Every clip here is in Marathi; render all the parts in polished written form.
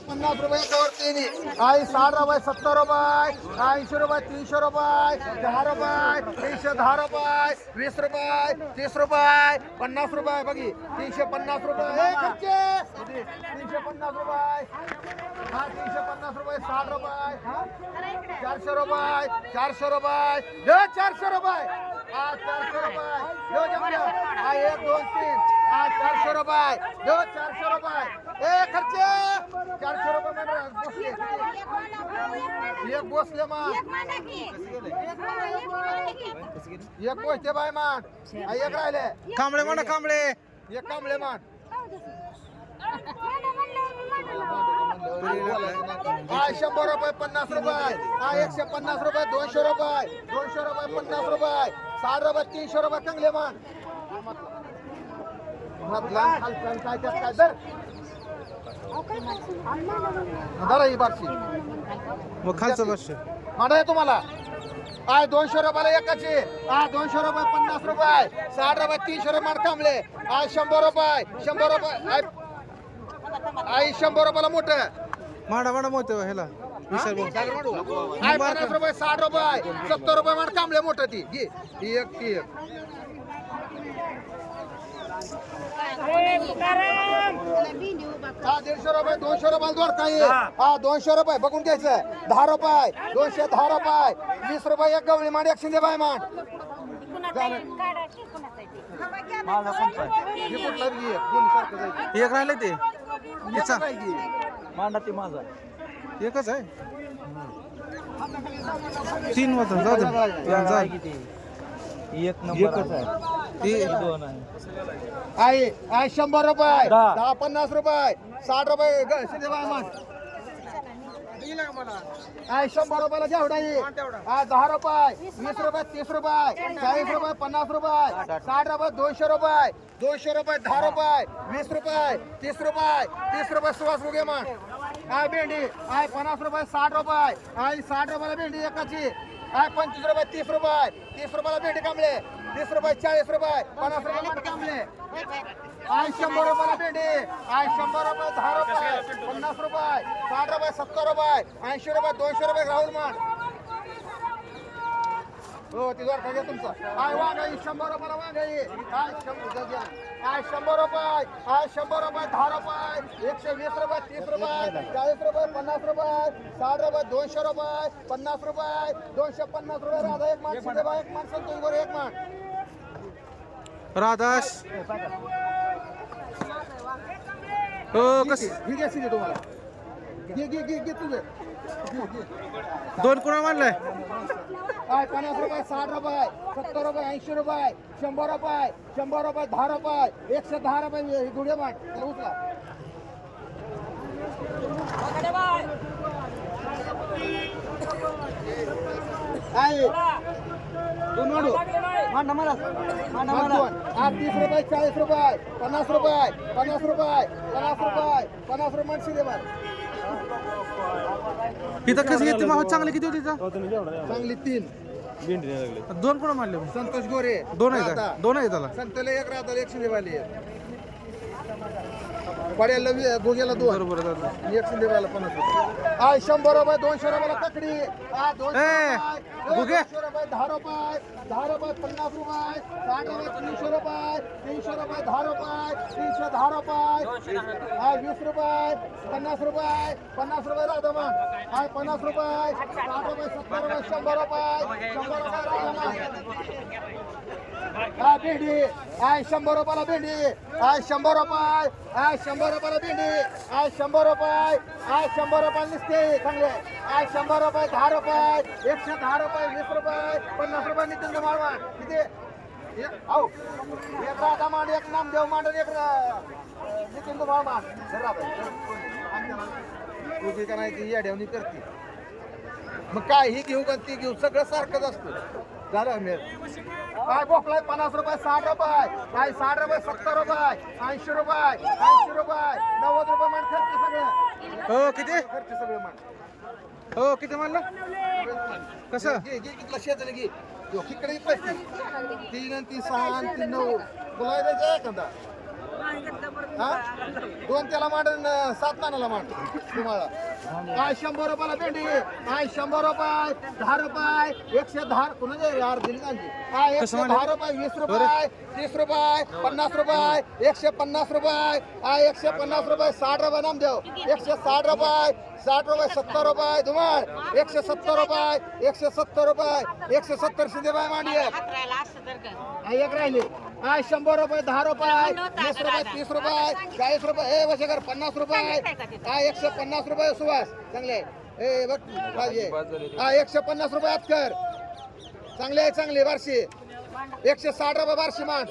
50 रुपये वरती आई 60 रुपये 70 रुपये 80 रुपये 300 रुपये 10 रुपये 310 रुपये 20 रुपये 30 रुपये 50 रुपये बघी 350 रुपये खर्चे 350 रुपये हा 350 रुपये 60 रुपये 400 रुपये 400 रुपये 400 रुपये हा 400 रुपये हा 1 2 3 हा 400 रुपये 400 रुपये खर्चे 400 रुपये बसले एक बसले मान एक बसते बाय मान एक राहिले कांबळे म्हणा कांबळे एक कांबळे मान हा 100 रुपये 50 रुपये हा 150 रुपये 200 रुपये 200 रुपये 50 रुपये 60 रुपये 300 रुपये चांगले मान काय काय दर धरा ही बारशी मग खालचं वर्ष मांडा आहे तुम्हाला आय 200 रुपयाला एकाची हा 200 रुपये 50 रुपये 60 रुपये 300 रुपये मार कांबले आय 100 रुपये 100 रुपये आय 100 रुपयाला मोठं माडा माडा मोठं ह्याला विशाल भाऊ. आय 50 रुपये 60 रुपये 70 रुपये मार कांबले मोठं ती घे ही एक ती एक हा 150 रुपये 200 रुपये दोर काही हा 200 रुपये बघून घ्यायचं 10 रुपये 210 रुपये 20 रुपये एक गवळी मांड एक शिंदे बाय मांड एक राहिले ते मांडा ते माझा एकच आहे 3 होतं जाऊ दे जा. एक नंबर आहे ते दोन आहे आहे 100 रुपये 10 50 रुपये 60 रुपये शिंदे बाय मांड आहे 100 रुपयाला जेवढा आहे हा 10 रुपये 20 रुपये 30 रुपये 40 रुपये 50 रुपये 60 रुपये 200 रुपये 200 रुपये 10 रुपये 20 रुपये 30 रुपये 30 रुपये सुवास रुपये मान आहे भेंडी आहे 50 रुपये 60 रुपये आहे 60 रुपयाला भेंडी एकाची आहे 25 रुपये 30 रुपये 30 रुपयाला भेंडी कांबळे 30 रुपये 40 रुपये 50 रुपये मान कांबळे आहे 100 रुपयाला भेंडी आहे 100 रुपये 10 रुपये 50 रुपये 60 रुपये 70 रुपये 80 रुपये 200 रुपये राहुल मान हो ती जोर घ्या तुमचा आय वांग 100 रुपयाला वांग आहे आय 100 रुपये आय 100 रुपये 10 रुपये 120 रुपये 30 रुपये 40 रुपये 50 रुपये 60 रुपये 200 रुपये 50 रुपये 250 रुपये राधा एक मान शिंदे बाय एक मान संतोष गोरे एक मान राधास हो कस ही घे शिंदे तुम्हाला घे घे घे घे तुझे दोन कोणा मानलाय आय 50 रुपये 60 रुपये 70 रुपये 80 रुपये 100 रुपये 100 रुपये 10 रुपये 110 रुपये गुडे बाट उचला आहे दोन मांडू मांडा मला मांडा मला 30 रुपये 40 रुपये 50 रुपये 50 रुपये 50 रुपये 50 रुपये माणशी दे बार इथं कसं घेते मग चांगली किती होती इथं? चांगली 3 दोन कोणा मानले संतोष गोरे दोन आहे का दोन आहे त्याला संतले एक राहतात एक शिंदेवाली पड्याला दोघेला 2 बरोबर आहे. एक शिंदेवाला 50 रुपये आय 100 रुपये 200 रुपयाला ककडी हा 200 गुगे. रुपये 10 रुपये 10 रुपये 50 रुपये 60 रुपये 300 रुपये 300 रुपये 10 रुपये 310 रुपये हा 20 रुपये 50 रुपये 50 रुपये राधा हाय 50 रुपये 60 रुपये 70 रुपये 100 रुपये 100 रुपये राधा हा भेंडी आय 100 रुपयाला भेंडी आय 100 रुपये आय 100 रुपयाला भेंडी आय 100 रुपये आय 100 रुपयाला निसते चांगले आय 100 रुपये 10 रुपये 110 रुपये 20 रुपये 50 रुपये नितीन माळवा किती आओ एक राधा मांड एक नामदेव मांड एक नितीन माळवा तुझी का नाही ती येड्यावणी करते मग काय ही घेऊ का ती घेऊ सगळं सारखंच असतं झालं मेळ काय बोकलाय 50 रुपये 60 रुपये काय 60 रुपये 70 रुपये 80 रुपये 80 रुपये 90 रुपये मान खर्च सगळं हो किती खर्च सगळं मान हो किती मानलं कसं घे घे कितला शेजारी घे जो तिकडे इथलं 3 आणि 3 6 आणि 3 9 बोलायला जाय एखादा हा 2 त्याला मांड 7 नानाला मांड तुम्हाला काय 100 रुपयाला भेंडी काय 100 रुपये 10 रुपये 110 कुणाचे यार दिली कांची काय 110 रुपये 20 रुपये 30 रुपये 50 रुपये 150 रुपये काय 150 रुपये 60 रुपये नामदेव 160 रुपये 60 रुपये 70 रुपये धुमाळ 170 रुपये 170 रुपये 170 शिंदे बाय मांडी एक राहिले काय 100 रुपये 10 रुपये 20 रुपये 30 रुपये 40 रुपये वशेकर 50 रुपये काय 150 रुपये सुवास चांगले ए बघ पाहिजे हा 150 रुपये आतकर चांगले बारशे 160 रुपये बारशे मान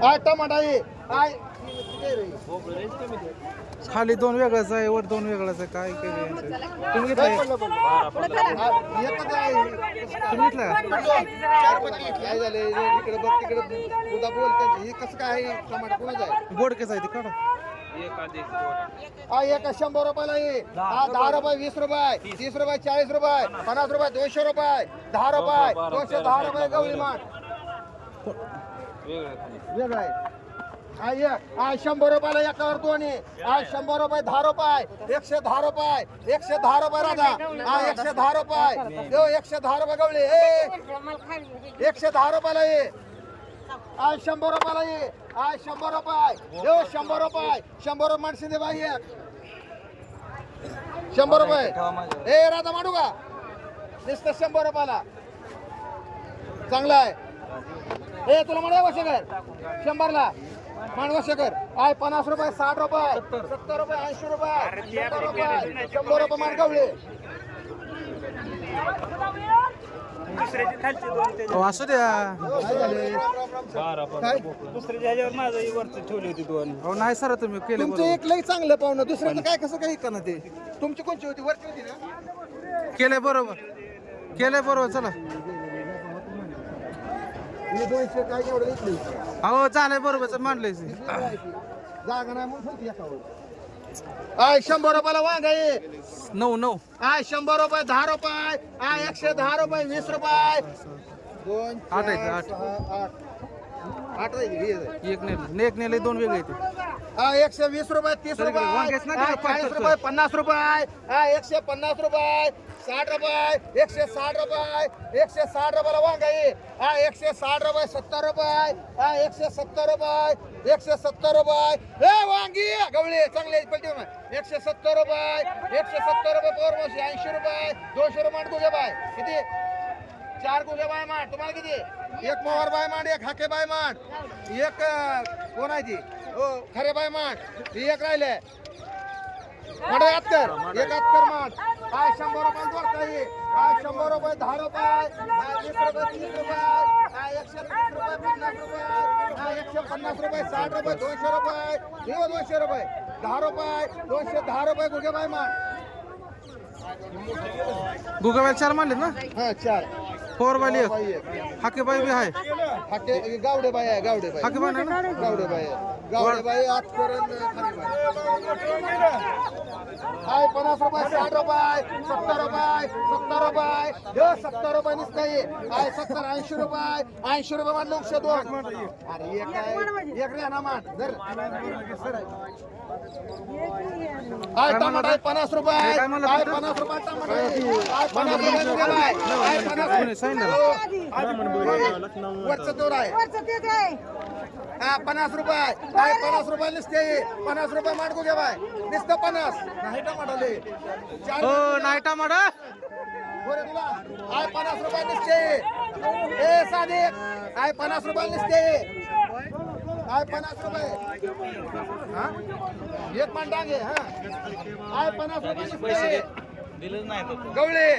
काय टमाटा काय खाली 2 वेगळाच आहे वर 2 वेगळाच आहे काय तुम्ही घेतलाय तुम्ही घेतला काय झाले इकडे बघ तिकडे उदा बोल हे कसं काय टमाटा कोणाचं आहे बोर्ड कसं आहे ते काढा हा एक 100 रुपयाला ये हा 10 रुपये 20 रुपये 30 रुपये 40 रुपये 50 रुपये 200 रुपये 10 रुपये 210 रुपये गवळी मान वेगळा आहे हा 100 रुपयाला एकावर 2 हा 100 रुपये 10 रुपये 110 रुपये 110 रुपये राधा हा 110 रुपये देव 110 रुपये गवळी 110 रुपयाला ये हा 100 रुपयाला ये हा 100 रुपये देव 100 रुपये 100 रुपये माणसे दे बाई 100 रुपये ए राधा मांडू का नुसतं 100 रुपयाला चांगला आहे ए तुला म्हणा वशेकर 100 ला मान वशेकर आय 50 रुपये 60 रुपये 70 रुपये 80 रुपये 100 रुपये 100 रुपये मान गवळे असू द्या नाही सर तुम्ही केले तुमचं एक लई चांगलं पाहुणं दुसऱ्याचं काय कसं काही करणार ते तुमची कोणची होती वरची होती ना केलंय बरोबर चला हे 200 काय एवढं घेतली हो चालय बरोबर मांडलंय जागा नाही म्हणून होती एकावर आय 100 रुपयाला वांग आहे 9 आय 100 रुपये 10 रुपये आय 110 रुपये 20 रुपये 2 आठ आहे, आठ. 8 एक नेले 2 वेगळे येते 120 रुपये 30 रुपये वांग्याच ना आय, 40 रुपये 50 रुपये आय 150 रुपये 60 रुपये 160 रुपये 160 रुपयाला वांग आहे आय 160 रुपये 70 रुपये आय 170 रुपये 170 रुपये ए वांगी गवळे चांगले पलटी 170 रुपये 170 रुपये पोरमोशी 80 रुपये 200 रुपये तुझे बाय किती 4 गुजे बाय मांड तुम्हाला किती एक मोहर बाय मांड एक हाके बाय मांड एक कोण आहे ती हो खरे बाय मांड ही एक राहिले मांड एक अत्तर मांड काय 100 रुपये जोड काही काय 100 रुपये 10 रुपये काय 20 रुपये 30 रुपये काय 120 रुपये 50 रुपये काय 150 रुपये 60 रुपये 200 रुपये 200 रुपये 10 रुपये 210 रुपये गुगे बाय मांड गुगल 4 मानले ना हा 4 4 वाली हाके बाई बी आहे हाके गावडे बाई आहे गावडे बाई हाके बाई ना गावडे बाई आत करून काय 50 रुपये 60 रुपये 70 रुपये 70 रुपये 70 रुपये निसताय काय 70 80 रुपये 80 रुपये मान 102 अरे एक रे ना मान धर काय टमाटर 50 रुपये काय 50 रुपये टमाटर काय 50 रुपये काय 50 वरचं दोर आहे हा 50 रुपये काय 50 रुपये निसते 50 रुपये मांडको घे बाय निसतं 50 नाही टमाटरले हो नाही टमाटा बरं तुला काय 50 रुपये निसते ए साधे काय 50 रुपये निसते काय 50 रुपये हा एक मान डांगे हा काय 50 रुपये निसते दिलं नाही गवळे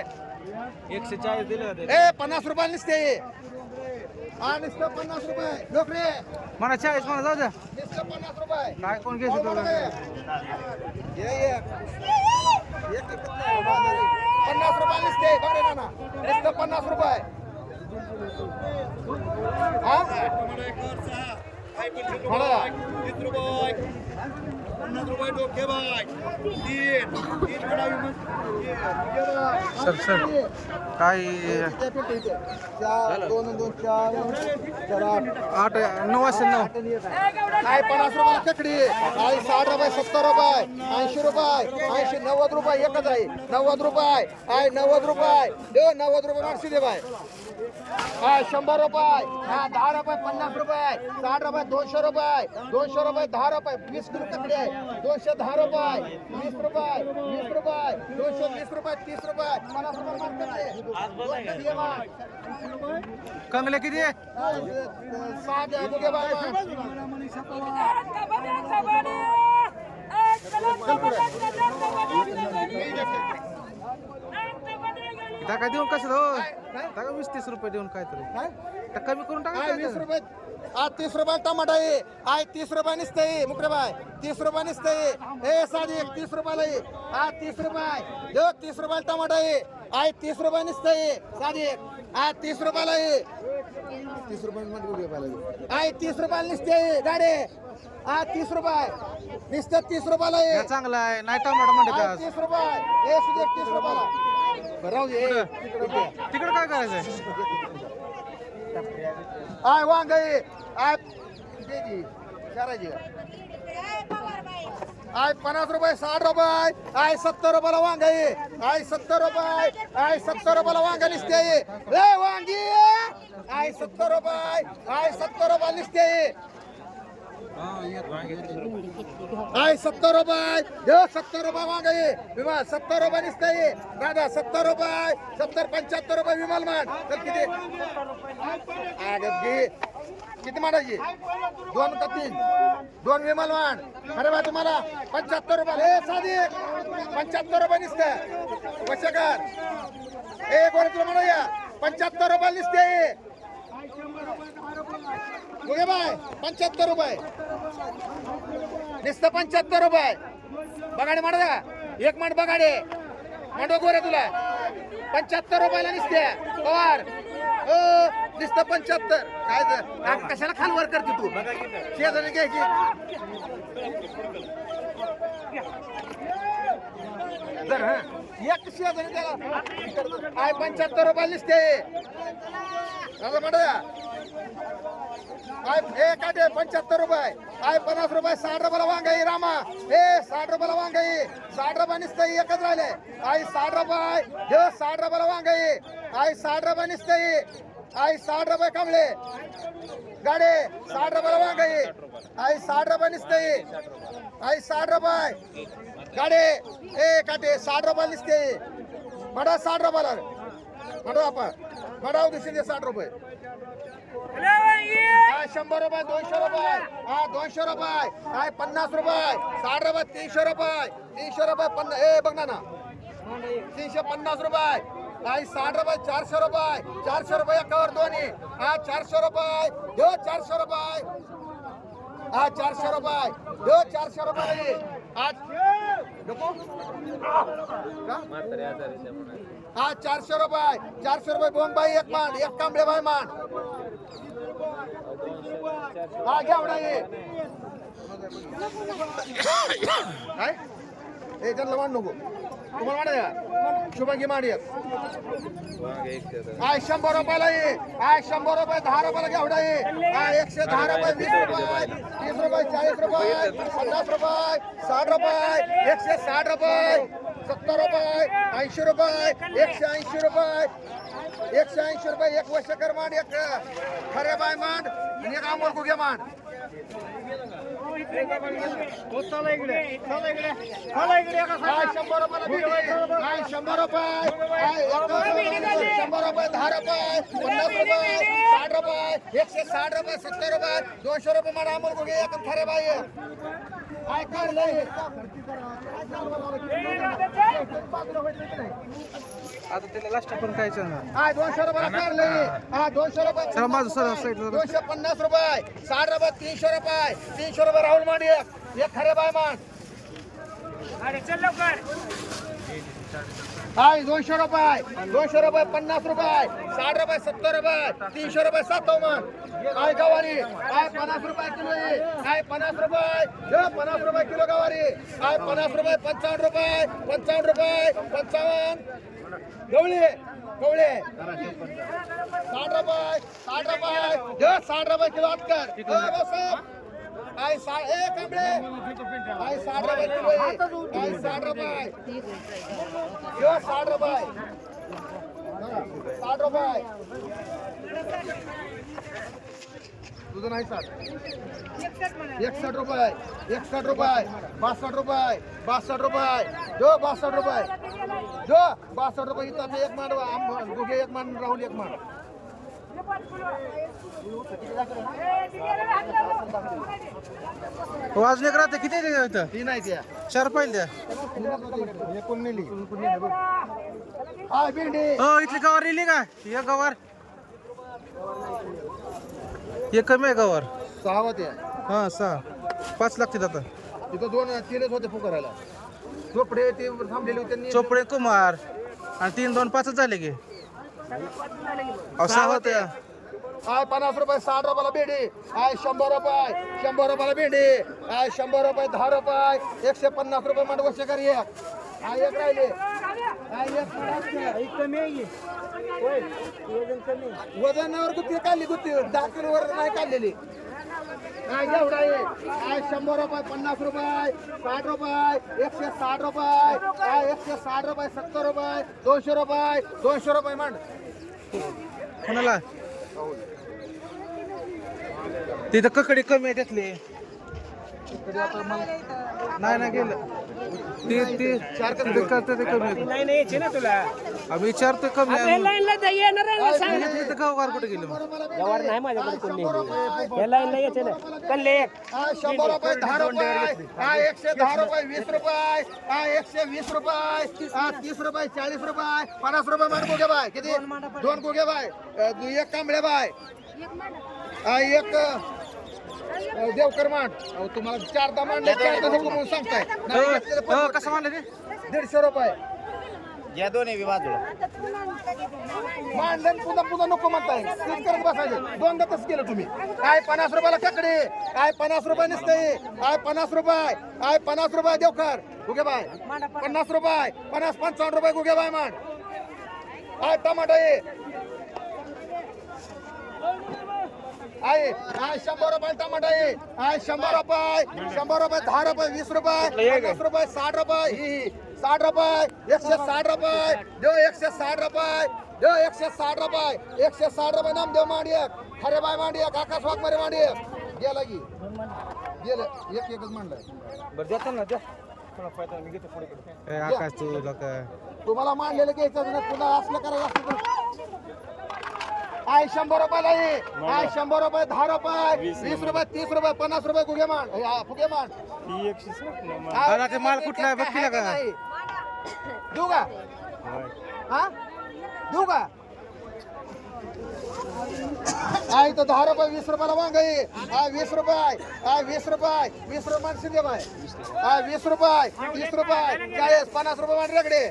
140 दिले होते ए 50 रुपये निसते हा निसतं 50 रुपये नोकरी मला 40 मला जाऊ द्या निसतं 50 रुपये काय कोण घ्यायचं तुला ये 50 रुपये निसते बघ रे नाना निसतं 50 रुपये हा 50 रुपये डोके बाय 3 वेळा सर सर काय 4 2 2 4 8 9 असेल 9 काय 50 रुपये ककडी काय 60 रुपये 70 रुपये 80 रुपये 80 90 रुपये एकच आहे 90 रुपये काय 90 रुपये दे 90 रुपये मारशी दे बाय काय 100 रुपये हा 10 रुपये 50 रुपये 60 रुपये 200 रुपये 10 रुपये 20 किलो ककडी आहे 210 रुपये 20 रुपये 20 रुपये 220 रुपये 30 रुपये 50 रुपये मार्केट कंगले किती आहे साधे बघे बाय टाका देऊन कसं हो टाका 20-30 रुपये देऊन काय तरी तर कमी करून टाका 20 रुपये 30 रुपये टमाटा आहे आय 30 रुपये निसते मुकरे बाय 30 रुपये निसते ए साधी 31 रुपयाला आहे 30 रुपये देव 30 रुपये टमाटा आहे आय 30 रुपये निसते साधी 30 रुपयाला आहे 30 रुपये आय 30 रुपयाला निसते गाडे 30 रुपये निसते 30 रुपयाला आहे चांगला आहे नाही टमाटा म्हणते का 30 रुपये ए सुधे 30 रुपयाला राहू दे तिकडे काय करायचंय आय वांग आहे आय देजी करायची आय 50 रुपये 60 रुपये आय 70 रुपयाला वांग आहे आय 70 रुपये आय 70 रुपयाला वांग निसते रे वांगी आय 70 रुपये आय 70 रुपये निसते आय 70 रुपये देव 70 रुपये वांग आहे विमान 70 रुपये निसते दादा 70 रुपये 70 75 रुपये विमान मान तर किती किती मांडायची 2 का 3 2 विमान मान अरे बा तुम्हाला 75 रुपये हे साधी 75 रुपये निसते वशकर एक वर तुला म्हणूया 75 रुपये निसते बघे बाय 75 रुपये निसतं 75 रुपये बगाडे मांड का एक मांड बगाडे मांडो गोरे तुला 75 रुपयाला निसते पवार हो निसतं 75 काय कशाला खालवर करते तू शेजारी घ्यायची जर हा एक शेजारी त्याला काय 75 रुपयाला निसते दादा मांडा काय काटे 75 रुपये काय 50 रुपये 60 रुपयाला वांगाई रामा हे 60 रुपयाला वांगाई 60 रुपये निसते एकच राहिले काय 60 रुपये हे 60 रुपयाला वांगाई काय 60 रुपये निसते काय 60 रुपये कमले गाडे 60 रुपयाला वांगाई काय 60 रुपये निसते काय 60 रुपये गाडे ए काटे 60 रुपये निसते बडा 60 रुपयाला बडा आपण बडाव दिशेने 60 रुपये 100 रुपये 200 रुपये 200 रुपये काय 50 रुपये 60 रुपये 300 रुपये 300 रुपये ए बघ ना 350 रुपये काय 60 रुपये 400 रुपये 400 रुपये एकावर दोन्ही 400 रुपये देव 400 रुपये 400 रुपये देव 400 रुपये नको 400 रुपये 400 रुपये बोंबाई एक मान एक कांबळे बाय मान घ्या उडा काय ए त्यांना मान नको तुम्हाला मांडा या शुभांगी मांड एक काय 100 रुपयाला ये काय 100 रुपये 10 रुपयाला घ्या उडा ये 110 रुपये 20 रुपये 30 रुपये 40 रुपये 50 रुपये 60 रुपये 160 रुपये 70 रुपये 80 रुपये 180 रुपये 180 रुपये एक वशकर मांड एक खरे बाय मांड आणि एक आंबोल कुगे मांड काय 100 रुपये काय 100 रुपये काय 100 रुपये 10 रुपये 50 रुपये 60 रुपये 160 रुपये 70 रुपये 200 रुपये मांड आंबोल कुगे एक खरे बाय काय काढलंय आता त्याला लास्ट पण काय सांगा 200 रुपये काढलंय 200 रुपये चला माझं सर साईड 250 रुपये 60 रुपये 300 रुपये 300 रुपये राहुल मांड एक खरे बाय मान हाय 200 रुपये 200 रुपये 50 रुपये 60 रुपये 70 रुपये 300 रुपये 57 हाय गवारी हाय 50 रुपये किलो आहे हाय 50 रुपये 50 रुपये किलो गवारी हाय 50 रुपये 55 रुपये 55 रुपये 55 गवळी गवळी 60 रुपये 60 रुपये किलो अत्तर हाय 1 कमळे हाय 60 रुपये किलो आहे हाय 60 रुपये 60 रुपये 60 रुपये तुझं नाही 61 रुपये 61 रुपये 62 रुपये 62 रुपये जो 62 रुपये जो 62 रुपये इथं एक मान दोघे एक मान राहुल एक मान अजून एक राहते किती आहे इथं? ती नाही त्या 4 पाहिजे द्या. एकूण नेली हाय भेंडी हो इथली गवार नेली का? एक गवार एक कमी आहे गवार 6 होत्या हा 6 5 लागतील आता. तिथं 2-3 होते फुकारायला झोपडे ते थांबलेले होते त्यांनी चोपडे कुमार आणि 3 2 5 झाले की 6 होते. हाय 50 रुपये 60 रुपयाला भेंडी हाय 100 रुपयाला भेंडी हाय 100 रुपये 10 रुपये 150 रुपये मांड वर्ष करी हाय एक राहिले हाय एक वजनावर गुत्ती काढली गुत्ती 10 किलोवर नाही काढलेली काय एवढा आहे हाय 100 रुपये 50 रुपये 60 रुपये 160 रुपये हाय 160 रुपये 70 रुपये 200 रुपये मांड कोणाला तिथं ककडी कमी आहे त्यातली नाही ना गेलं ते 4 करते ते कमी आहे. नाही यायचे ना तुला आम्ही विचारतो कमी आहे. इथं गवार कुठे गेले मग? गवार नाही माझ्याकडे कोणी या लाईनला यायचे ना कल्ले एक हाय 100 रुपये 10 रुपये हाय 110 रुपये 20 रुपये हाय 120 रुपये हाय 30 रुपये 40 रुपये 50 रुपये मान गोगे बाय किती 2 गोगे बाय एक कांबळे बाय हाय एक देवकर मांड अहो तुम्हाला 4दा मांडले 4दा नको म्हणून सांगताय हो कसं म्हणलं ते 150 रुपये या दोन्ही बाजूला मांडलं पुन्हा नको म्हणताय तेच करत बसायचं 2दा तसं केलं तुम्ही काय 50 रुपयाला ककडे काय 50 रुपये नसते काय 50 रुपये काय 50 रुपये देवकर गुगे बाय 50 रुपये 55 रुपये गुगे बाय मांड काय टमाटा आहे 100 रुपये टमाटा आहे 100 रुपये 10 रुपये 20 रुपये 50 रुपये 60 रुपये ही 60 रुपये 160 रुपये देव 160 रुपये देव 160 रुपये 160 रुपये नाम देव मांडियक खरे बाय मांडियक आकाश वाघमारे मांडियक गेला की गेलं एकच मांडलं बरं देतात ना द्या थोडा फायदा मी घेतो पुढे ए, आकाश तू लोक तुम्हाला मांडलेलं घ्यायचं नाही पुन्हा असलं करायला असतं आय 100 रुपयाला आहे आय 100 रुपये 10 रुपये 20 रुपये 30 रुपये 50 रुपये गुगे मान फुगे मान ही 160 अरे ते माल कुठला आहे बघ की का देऊ का हा देऊ का आय तर 10 रुपये 20 रुपयाला वांग आहे आय 20 रुपये आय 20 रुपये 20 रुपये माणसं दे बाय आय 20 रुपये 30 रुपये 40 50 रुपये मान रेगडे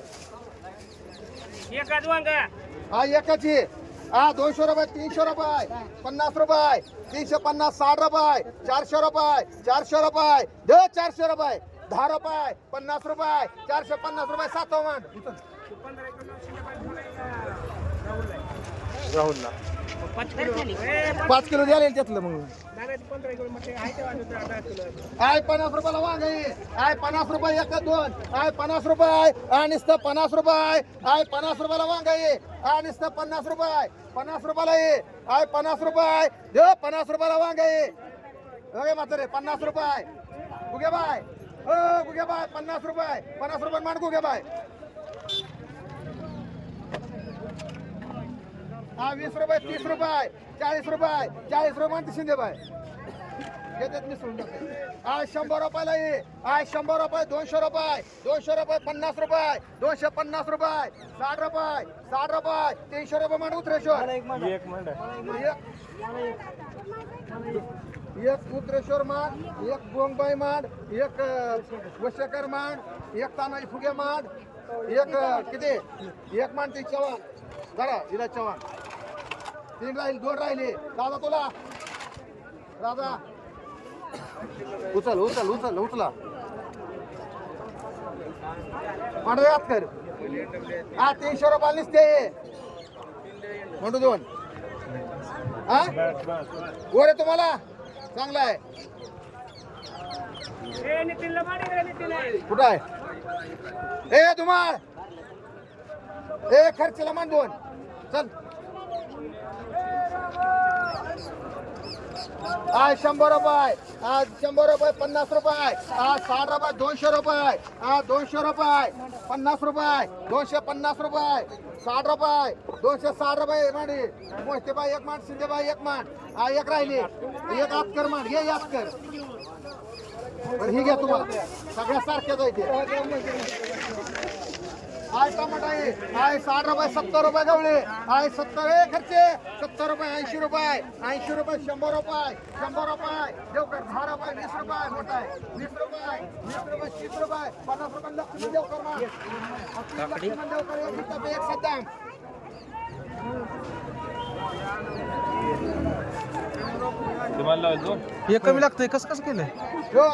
एकाच वांगा हा एकाची हा 200 रुपये 300 रुपये 50 रुपये 350 60 रुपये 400 रुपये 400 रुपये दे 400 रुपये 10 रुपये 50 रुपये 450 रुपये 7 मान राहुलला 5 किलो द्यायला त्यातलं मग आय 50 रुपयाला वांग आहे आय 50 रुपये एक दोन आय 50 रुपये आणि नुसतं 50 रुपये आय 50 रुपयाला वांग आहे आणि नुसतं 50 रुपये 50 रुपयाला आहे आय 50 रुपये दे 50 रुपयाला वांग आहे अरे म्हातारे 50 रुपये गुगे बाय हो गुगे बाय 50 रुपये मान गुगे बाय हा 20 रुपये 30 रुपये 40 रुपये मान शिंदे बाय घेतात मी सोडून आय 100 रुपयाला आहे आय 100 रुपये 200 रुपये 50 रुपये 250 रुपये 60 रुपये 300 रुपये मान उतरेश्वर एक मंडळ एक उत्रेश्वर माड, एक गोंगबाई माड, एक वशेकर माड, एक तानाजी फुगे माड, एक किती एक मांड ते चव्हाण जरा विराज चव्हाण. 3 राहील, 2 राहिले. दादा तुला दादा उचल उचल उचल उचला मांडव याद कर. हा 300 रुपये निसते म्हणू 2 हा वर आहे तुम्हाला चांगला आहे. कुठं आहे ए तुम्हाला ए खर्चला मान 2 चल. आज 100 रुपये, आज 100 रुपये, 50 रुपये, आज 60 रुपये, 200 रुपये, आज 200 रुपये, 50 रुपये, 250 रुपये, 60 रुपये, 260 रुपये मांडी. मोहिते बाई एक मांड, शिंदे बाई एक मांड, हा एक राहिली. एक आत कर मांड, हे याद कर. बरं ही घ्या तुम्हाला सगळ्या सारख्याच आहे ते. आय टमाटा आहे, आय 60 रुपये, 70 रुपये गवळे, आय 70 खर्चे 70 रुपये, 80 रुपये, 80 रुपये, 100 रुपये, 100 रुपये देवकर, 10 रुपये, 20 रुपये मोठा आहे, 20 रुपये, 20 रुपये, 30 रुपये, 50 रुपये लक्ष्मी देवकर मा लक्ष्मण देवकर एक हिसाब एक सद्दाम. हे कमी लागतंय कसं कसं केलंय हो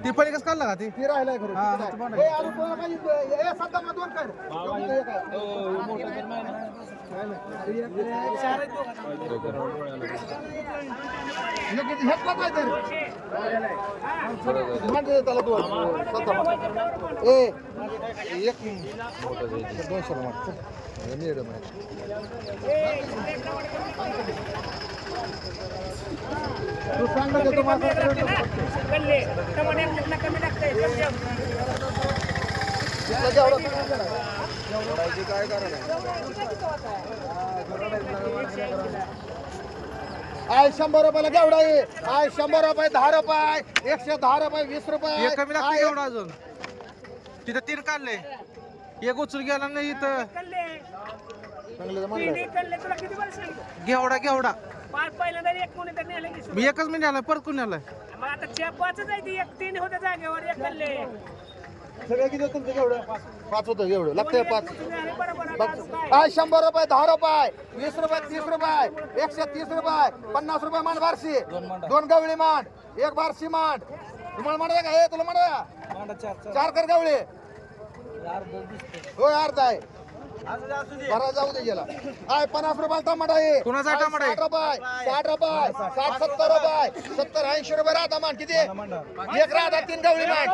ती पण कसं काढला का ती ती राहिलाय घरी. हा, हा, तुम्हाला. ए, अजून कोणाला पाहिजे? ए, सद्दाम 2 कर. घेतला पाहिजे म्हणजे त्याला 2 सद्दाम. ए एक 200 माग तू सांग ना देतो माझा काय कारण आय 100 रुपयाला केवढा आहे. आय 100 रुपये, 10 रुपये, 110 रुपये, 20 रुपये. हे कमी लागतंय एवढं अजून तिथं 3 काढले एक उचल गेला नाही इथं घेवडा घेवडा मी एकच मिनिट आलाय परत कोणी आलाय सगळं किती तुमचं केवढं 5 होतं एवढं लागतंय 5. आय 100 रुपये, 10 रुपये, 20 रुपये, 30 रुपये, 130 रुपये, 50 रुपये मांड बारशी, 2 गवळी मांड, 1 बारशी मांड. तुम्हाला म्हणा का हे तुला म्हणा 4 कर गवळी होय अर्धा आहे बरा जाऊ दे गेला. आय 50 रुपये टमाटा आहे. कोणाचा टमाटा आहे? 60 रुपये, 60 रुपये, 60 70 रुपये, 70 80 रुपये राहता मान किती एक राहता 3 गवळी मान.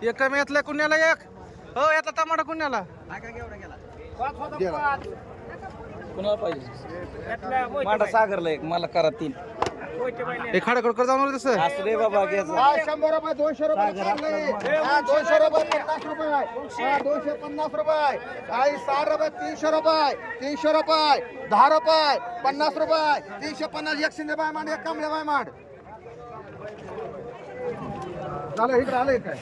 एक कमी यातला कुण्याला एक हो यातला टमाटा कुण्याला मांडा सागरला एक मला करा 3 एक खाडाकडकर जाऊन तसं असं रे बाबा घ्यायचं. 100 रुपये 200 रुपये चालले. 200 रुपये 50 रुपये 250 रुपये. आई 60 रुपये 300 रुपये 300 रुपये 10 रुपये 50 रुपये 350 एक शिंदे बाय मांड एक कांबळे बाय मांड झालं इकडे आलं काय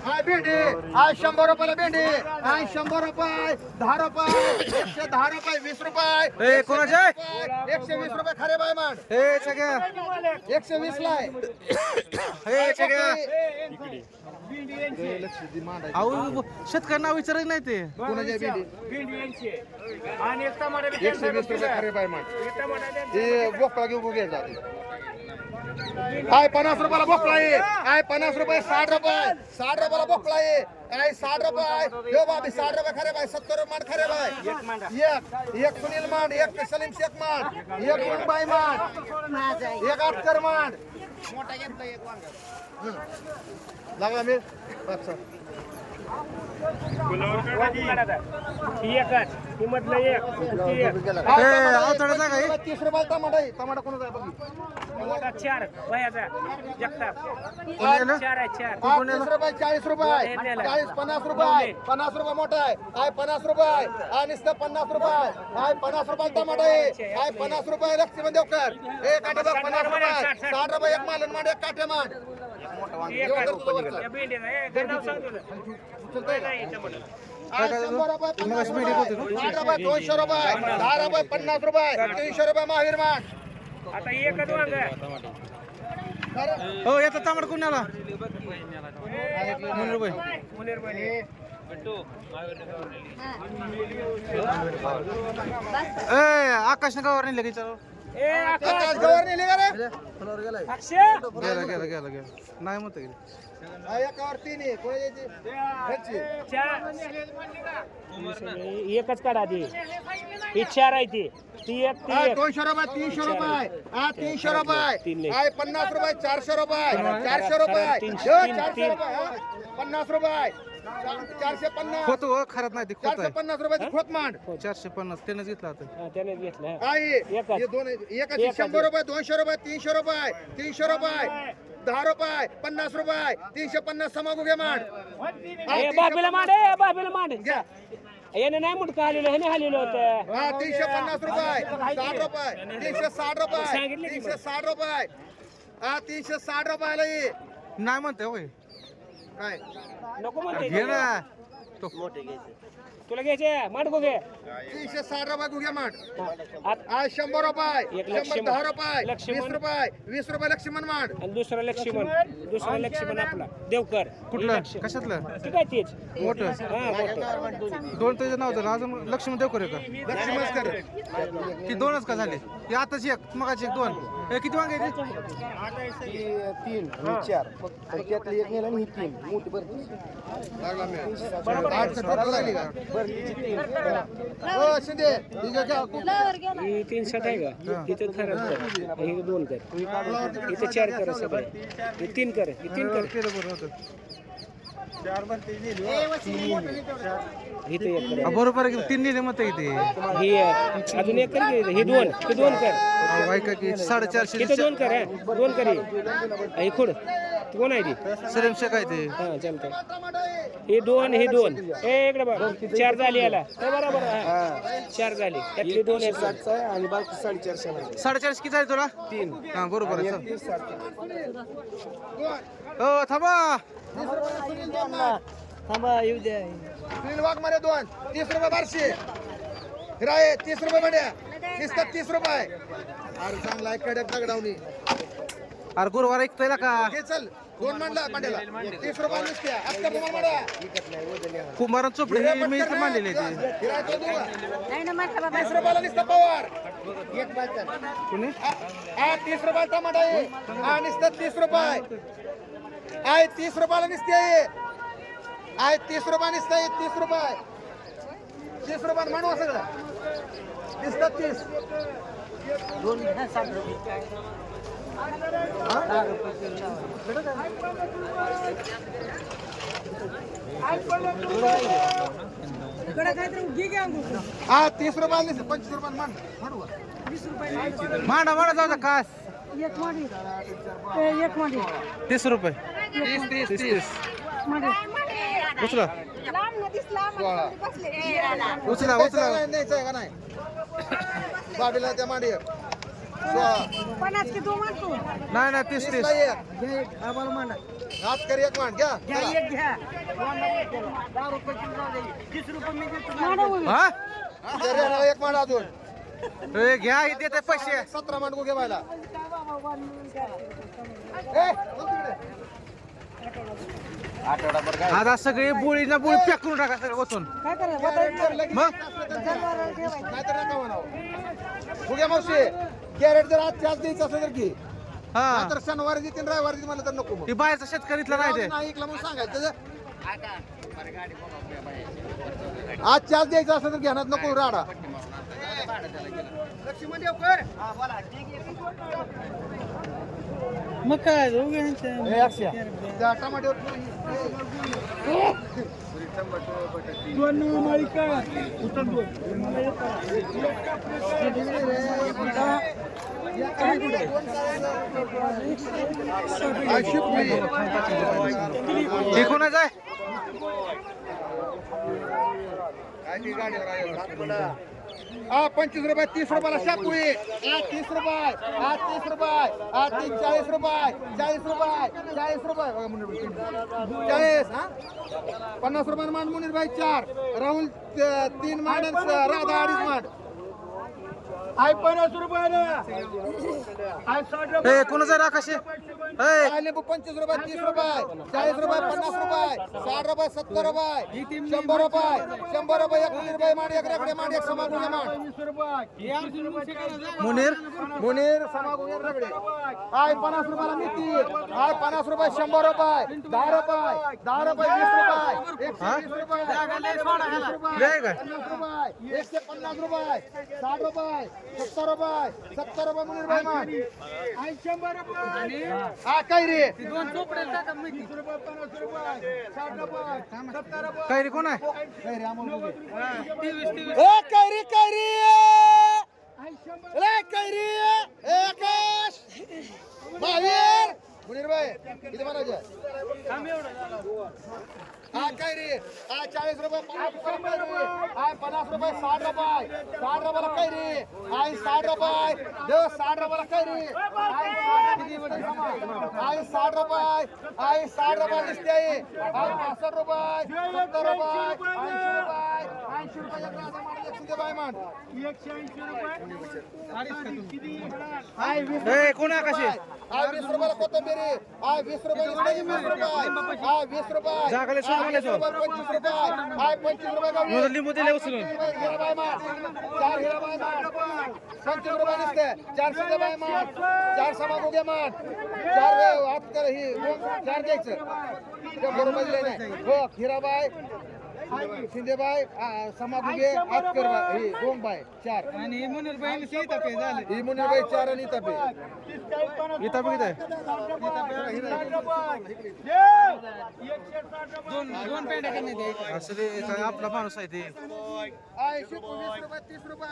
हाय भेंडी हाय 100 रुपयाला भेंडी हाय 100 रुपये 10 रुपये 110 रुपये 20 रुपये ए कोणाचे 120 रुपये खरे बाय मांड ए सगळ्या 120 ला आहे. ए सगळ्या अहो शेतकरी नाव विचारायचं नाही ते कोणाच्या भेंडी 120 रुपये खरे बाय मांड ते बोकळा घेऊ घ्यायचा हाय 50 रुपयाला बोकळा आहे हाय 50 रुपये 60 रुपये 60 रुपयाला बोकळा आहे हाय 60 रुपये यो बाबी 60 रुपये खरे बाय 70 रुपये मांड खरे बाय एक सुनील मांड एक सलीम शेख मांड एक मुंबई मांड एक आटकर मांड मोठा घेतला एक वांगा लागला मी अच्छा अवतडाचा काय 30 रुपये टमाटा आहे टमाटा कोणाचा आहे बघ 4 वयाचा जगताप कोणाला? 4 आहे 4 30 रुपये 40 रुपये 40 50 रुपये 50 रुपये मोठा आहे हाय 50 रुपये हा नुसतं 50 रुपये हाय 50 रुपये टमाटा आहे हाय 50 रुपये लक्ष्मण देवकर एक काटे बघ 50 रुपये 60 रुपये एक मालन मांड एक काटे मांड काय काय शंभर रुपये, मग 50 मीडियम होते ना? रुपये, 8 रुपये, 200 रुपये, 10 रुपये, 50 रुपये, 300 रुपये महावीर मान. आता एकच वांग हो याचा टमाटर कोण आला रुपये मुनेर बहिणी ए आकाश गावावर नाही लगेच ए आकाश आकाश गवर नेली का रे? अक्षय गेला नाही म्हणता गेलं हा, एकावर 3 आहे. कोणी द्यायची? ह्याची. एकच काढा ती ही 4 आहे ती ती एक ती हा, एक 200 रुपये, 300 रुपये, हा 300 रुपये, तीन नाही. हा 50 रुपये, 400 रुपये, 400 रुपये, तीन- यो, तीन- 400 तीन. रुपये, हा, 50 रुपये, 450, होतो खरंच नाही ते खोत आहे 450 रुपयाची खोत मांड. 450 त्यानेच घेतला होता हा, त्याने घेतलं हा. हा, हे एकच. हे दोन एकाची 100 रुपये, 200 रुपये, 300 रुपये, 300 रुपये, 10 रुपये, 50 रुपये, 350 समागू घे मांड. हा, ए बाबीला मांड ए बाबीला मांड घ्या. याने नाही मुडका आलेलं ह्याने आलेलं होतं हा 350 रुपये, 60 रुपये, 360 रुपये, सांगितलं की 360 रुपये, हा 360 रुपयाला ये. नाही म्हणते होय काय नको म्हणते घे ना तो तुला घ्यायचे मांड गो घे 360 रुपये गुग्या मांड. आत- आज 100 रुपये, एक 100, लक्ष्मण. 10 रुपये, लक्ष्मण. 20 रुपये, 20 रुपये लक्ष्मण मांड. आणि दुसरा लक्ष्मण आपला देवकर कुठलं कशातलं ठीक आहे तेच मोठं हा मोठं. दोन त्याचं नाव झालं अजून लक्ष्मण देवकर आहे का लक्ष्मणच कर. ती दोनच का झाली ती आताची एक मगाची एक दोन हे किती वांगे आहेत ते? 3 आणि 4 त्यातली एक नेला आणि ही 3 मोठी भरती लागला मी. आठ सत्तर लागली का? हो, शिंदे, ठीक आहे का? ही 300 आहे का इथं खरं कर हे 2 कर इथं 4 कर सगळं हे 3 कर हे 3 कर केलं बरं होतं इथं 1 कर बरोबर आहे की 3 नेले मत इथे ही अजून 1 कर की हे 2 कर ऐका की 450 इथं 2 कर हा 2 कर हे खुड कोण आहे ती सरेम शेख आहे ते हा चालतंय हे 2 हे 2 ए इकडे बघ 4 झाली याला हे बरोबर हा 4 झाली त्यातली 2 आहेत आणि बाकी 450 आहे 450 किती आहे तुला 3 हा बरोबर आहे चल. 30 हो थांबा थांबा येऊ द्या सुनील वाघमारे 2, 30 रुपये बारशे. हिराये 30 रुपये मड्या, दिसतात 30 रुपये. अरे चांगला आहे कडक दगडावणी. अरे गुरुवार ऐकतोय का घे चल 2 मांडला पांड्याला 30 रुपये नुसत्या अक्का बुमा मड्या. कुमार चोपडे हे मी इथं मांडलेले ते हिराय तो दुवा. 30 रुपयाला नुसता पवार. कुणी हा 30 रुपये टमाटा आहे. हा नुसतं 30 रुपये. आहे 30 रुपयाला नुसते आहे. आहे 30 रुपये नुसतं आहे 30 रुपये. 30 रुपये म्हणू सगळं. नुसतं 30. हा 30 रुपयाला नुसतं 25 रुपये मान म्हणू बा. मांडा मांडा जाऊ कास 30 रुपये 30 उचला उचला उचला न्यायचं आहे का नाही बाबीला त्या मांडी नाही नाही 30 हात कर एक मांड घ्या हा एक मांड अजून ए, घ्या हे देते पैसे 17 मांड घे व्हायला आता सगळे बोळी ना बोळी पॅक करून टाका सगळं ओतून मग नाहीतर नका म्हणावं उद्या मावशी कॅरेट जर आज चार्ज द्यायचं असलं तर की हा तर शनिवारी देतील रविवारी देतील मला तर नको मग ती बाहेरचा शेतकरीतला नाही ते नाही ऐकलं म्हणून सांगायचं आज चार्ज द्यायचं असलं तर घेण्यात नको राडा लक्ष्मण देवकर मग काय त्या टमाट्यावर हे कोणाचं आहे काय ती गाडीवर आहे आज 25 रुपये 30 रुपयाला शापुई आज 30 रुपये आज 30 रुपये आज 40 रुपये 40 रुपये 40 रुपये बघा मुनीर भाई 40 हा 50 रुपये मांड मुनीर भाई 4 राहुल 3 मांड राधा 2.5 मांड आय 50 रुपये आय 60 रुपये कोणाचा राखाशे लिंबू 25 रुपये 30 रुपये 40 रुपये 50 रुपये 60 रुपये 70 रुपये 100 रुपये 100 रुपये 1 रुपये मांड 1 रगडे मांड 1 समागुगे मांड मुनीर मुनीर समागुगे रगडे आय 50 रुपयाला मेथी आय 50 रुपये 100 रुपये 10 रुपये 10 रुपये 20 रुपये 120 रुपये लय काय 50 रुपये 150 रुपये 60 रुपये 70 रुपये 70 रुपये मुनीर भाई मांड आय 100 रुपये हा काय रे 2 चोपडे टाका मेथी 30 रुपये 50 रुपये 60 रुपये 70 रुपये काय रे कोण आहे काय रे अमोल ए काय रे ए काय रे आकाश बाहेर मुनीर भाई किती म्हणायचे हा काय रे हा 40 रुपये 50 रुपये हा 50 रुपये 60 रुपये 60 रुपयाला काय रे हा 60 रुपये देव 60 रुपयाला काय रे हा 60 रुपये हा 60 रुपये दिसते आहे हा 65 रुपये 70 रुपये 80 रुपये 80 रुपये 1 रुपये मान 180 रुपये कोण आकाशे हा 20 रुपयाला कोथिंबीर हा 20 रुपये 20 रुपये हा 20 रुपये जागाले सोड मला सोड 25 रुपये हा 25 रुपये गावी मोर लिंबू दिले उचलून हिराबाई मान 4 हिराबाई मान 25 रुपये दिसते 400 रुपये मान 4 समागुगे मान 4 हात कर ही 4 द्यायचं ते बरोबर दिले नाही हो हिराबाई शिंदेबाई समागुगे हात कर ही गोंगबाई 4 आणि मुनीर बाई सीतापे झाले ही मुनीबाई 4 आणि तपे इथं बघ इथं दोन पेंड्या कमी दे असं ते काय आपला माणूस आहे ते 20 रुपये 30 रुपये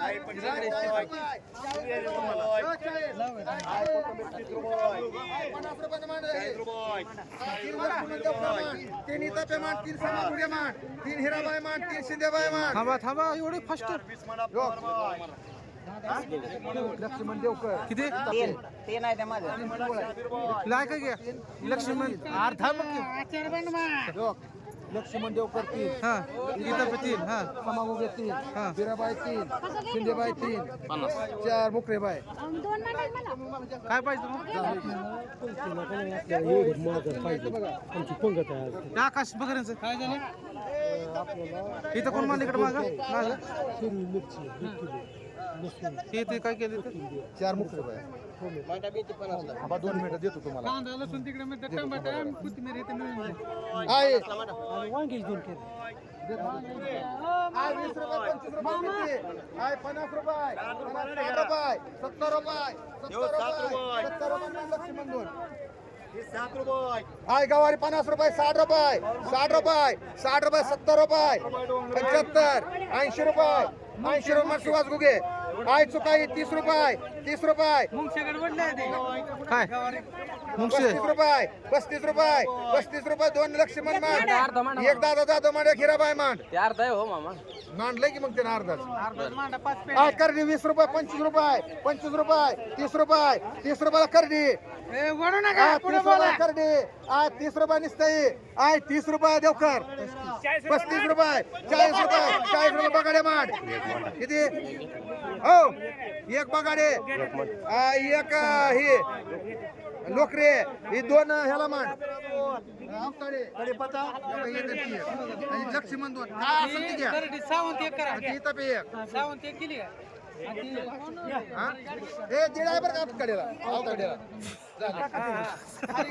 50 रुपये मान 3 इथं मान 3 समागुगे मान 3 हिराबाई मान 3 शिंदेबाई मान थांबा एवढे फास्ट लक्ष्मण देवकर किती ते नाही त्या माझ्या लाय काय घ्या लक्ष्मण अर्धा मग लक्ष्मण देवकर 3 हा इथं पे 3 हा समागुगे 3 हा. हिराबाई 3 शिंदेबाई 3 4 मुकरेबाई काय पाहिजे तुम्हाला आकाश बघायचं काय झालं इथं कोण माल इकडे माझं इथे काय केलं 4 मुकरेबाई आबा 2 मिनिटं देतो तुम्हाला आहे वांगी दोन केले आहे 20 रुपये 25 रुपये किती? आहे 50 रुपये 60 रुपये 70 रुपये 70 रुपये लक्ष्मण दोन 7 रुपये आहे गवारी 50 रुपये 60 रुपये 60 रुपये 60 रुपये 70 रुपये 75 80 रुपये 80 रुपये सुवास गुगे आहे चुकाई 30 रुपये 30 रुपये काय मुंगशे 35 रुपये 2 लक्ष्मण मान एक दादा दादा मान एक हिराबाई मान ते अर्धा आहे हो मामा मांडलंय की मग त्यानं अर्धा करडी 20 रुपये 25 रुपये 25 रुपये 30 रुपये 30 रुपयाला करडी 30 रुपये करडी 30 रुपये निसतई 30 रुपये देवकर 35 रुपये 40 रुपये बगाडे मांड किती हो एक बगाडे एक ही लोकरे ही 2 ह्याला मांड लक्ष्मण 2 काय असेल ते घ्या सावंत एक करा इथं पे एक सावंत एक केली हा? ए दीड आहे बरं का कडेला कडेला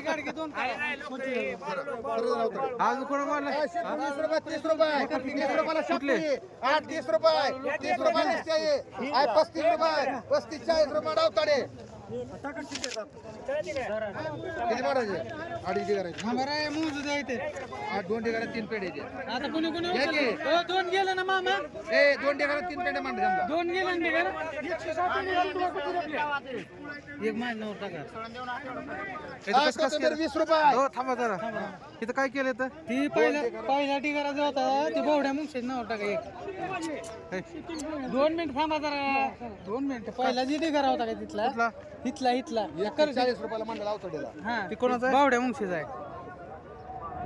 गाडी दोन बरं, आज कोण मारलं 20 रुपये 30 रुपये 30 रुपयाला शापली 30 रुपये 30 रुपये निश्चय आहे 35 रुपये 35 40 रुपये डावताडे किती मारायचे अडीच करायचे आम्हाला मोजू द्या इथे 2 ठिकाणी 3 पेढे द्या आता कोणी कोणी घे की. दोन गेलं ना मामा ए 2 ठिकाणी 3 पेढे मांड समजा 2 गेलं ना 160 एक महिन्यावर टाका काय कोथिंबीर 20 रुपये हो थांबा जरा इथं काय केलं तर ती पहिला टिकारा जो होता ते बोवड्या मुंगशेत नाव टाका एक 2 मिनिट थांबा जरा 2 मिनिट पहिला जी टिकारा होता का तिथला इथला 40 रुपयाला मंडळ अवतडेला हा ती कोणाचं आहे? बोवड्या मुंगशेत आहे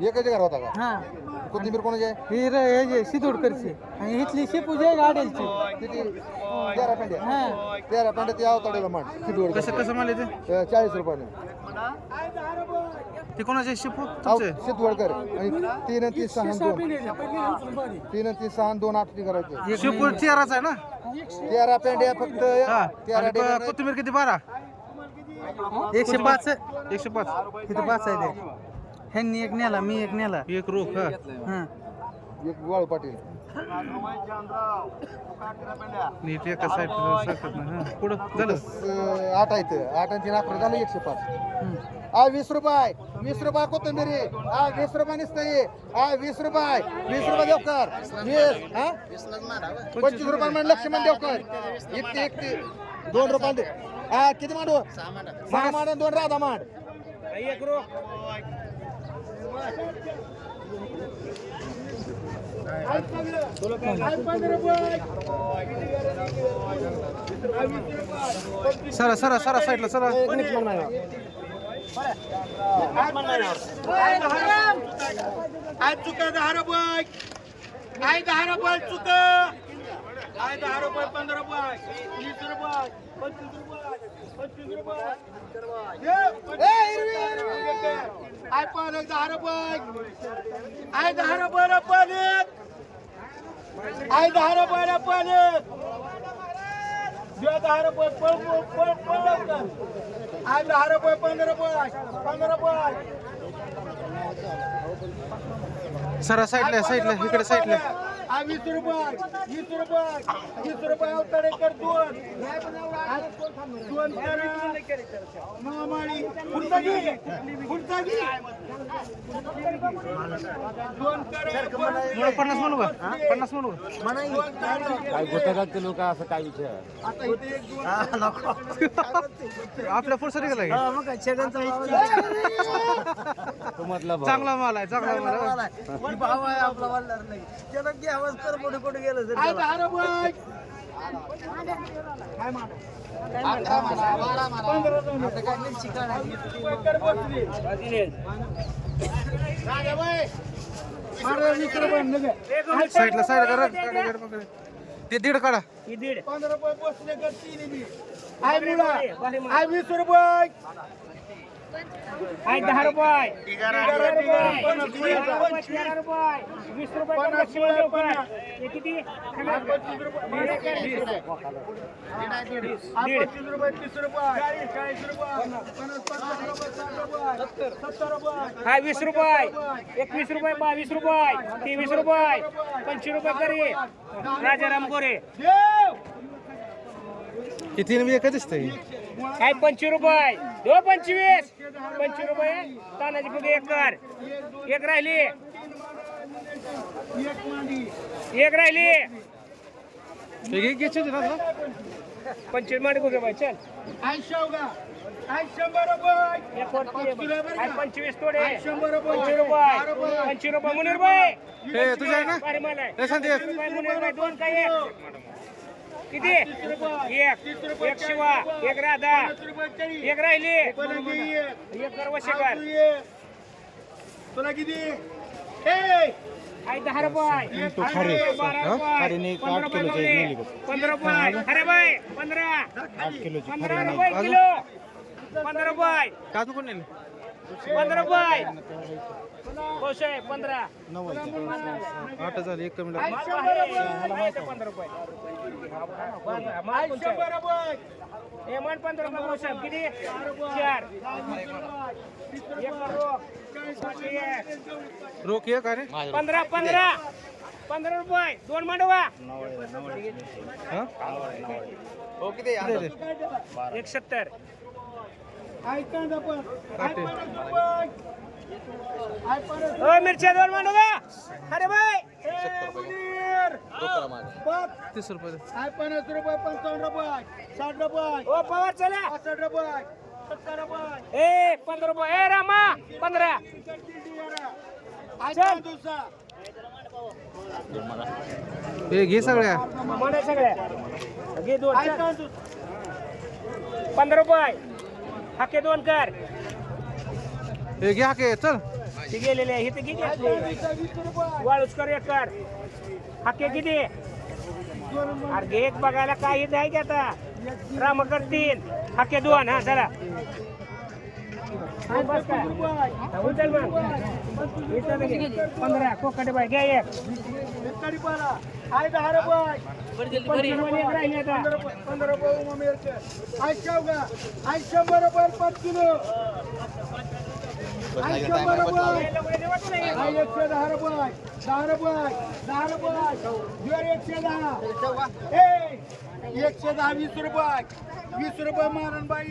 एकच घर होता का हा कोथिंबीर कोणाची आहे ही हे जे सिद्धोडकरची आणि इथली शिपूजी आहे गाड्याची किती 13 पेंड्या हा 13 पेंड्या ती अवतडेला मंड किती कसं कसं मला ते 40 रुपयाने ते कोणाचे शिपू तुमचे सिद्धवडकर आणि 3 आणि 3 6 आणि 2 3 आणि 3 6 आणि 2 8 करायचे शिपू चेहराचा आहे ना 13 पेंड्या फक्त हा 13 आणि डेकर कोथिंबीर किती 12 105 105 इथं 5 आहे ते ह्यांनी एक नेला मी एक नेला एक रोख हा हा एक वाळू पाटील नीट एका साईडला सरकत नाही हा पुढं झालं 8 आहेत 8 आणि 3 11 झालं 105 20 रुपये 20 रुपये कोथिंबीर 20 रुपये नुसतं 20 रुपये देवकर 20 हा 25 रुपये म्हणजे लक्ष्मण देवकर एकते 2 रुपये दे किती मांडू 6 मांड 2 राधा मांड एक रो सरा सरा सरा साईडला सरा आज चुका 10 रुपये आई 10 रुपये चुका आई 10 रुपये 15 रुपये 20 रुपये 25 रुपये 25 रुपये आई पालक 10 रुपये आई 10 रुपये पालक आई 10 रुपये पालक 10 रुपये पळ आई 10 रुपये 15 रुपये सरा साईडला साईडला इकडे साईडला 20 रुपये अवतडेकर 2 महामारी पुढचा घे 50 म्हणू का 50 म्हणू का काय गोटा किलो का असं काय विषय आपल्या पुढसाठी गेला तो मतलब चांगला माल आहे चांगला माल आहे. आई 10 रुपये साईडला साईड करा ते दीड काढा ही दीड 15 रुपये बसले का 3 बी आई मुला आई 20 रुपये आई 10 रुपये 11 रुपये 13 रुपये 20 रुपये पण लक्ष्मण देवकर हे किती 25 रुपये 30 रुपये 30 रुपये 40 रुपये 50 रुपये 70 रुपये हा 20 रुपये 21 रुपये 22 रुपये 23 रुपये 25 रुपये करी राजाराम गोरे हे तीन बी एकच दिसतंय काय 25 रुपये 25 रुपये तानाजी फुगे एक कर एक राहिली हे घ्यायचे होते ना 25 माडे बघे बाई चल आई शेवगा आई 100 रुपये एक वरती आहे 25 तोडे 100 रुपये 25 रुपये मुनीर बाई हे तुझ्या आहे ना भारी माल आहे हे सांगते 25 रुपये मुनीर बाई दोन काय एक किती एक शिवा एक राधा एक राहिली एक करवशेकर तुला किती आई 10 रुपये 12 रुपये 15 रुपये अरे बाई 15 रुपये किलो 15 रुपये काजू कोण नेले 15 रुपये खुश आहे 15 8 झाले एक कमी लागलं. मला माहिती आहे 15 रुपये माल कोणचा आहे? हे मन 15 रुपये खुश आहे किती 4 एक रोख एक अरे 15 रुपये दोन मांडवा हा? 170 मिरच्या दोन मांडवा अरे बाय 30 रुपये दे. 50 रुपये 55 रुपये 60 रुपये ओ पवार चला 60 रुपये 70 रुपये ए 15 रुपये ए रामा 15 चल हे घे सगळ्या मोठ्या सगळ्या घे दोन चल. 15 रुपये हाके दोन कर हे घे हाके चल ती गेलेले आहे इथे किती वाळूच कर एक कर हाके किती अरे घे एक बघायला काय इथे आहे की आता राम कर 3 हाके 2 हा चला बस का उचल मग इथं घे 15 कोकटे बाय घ्या एक आहे 10 रुपये 25 मध्ये एक राहिली आता 15 रुपये उमा मिळते आहे 100 रुपये 5 किलो आहे 100 रुपये आहे 110 रुपये 10 रुपये 10 रुपये जुवार 110 110 20 रुपये 20 रुपये मारण बाई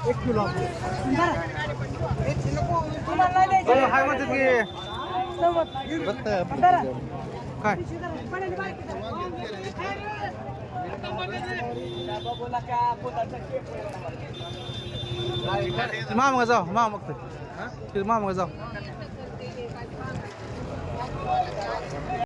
एक किलो हाय म्हणतात की काय मामा जाऊ मामा मामा जाऊ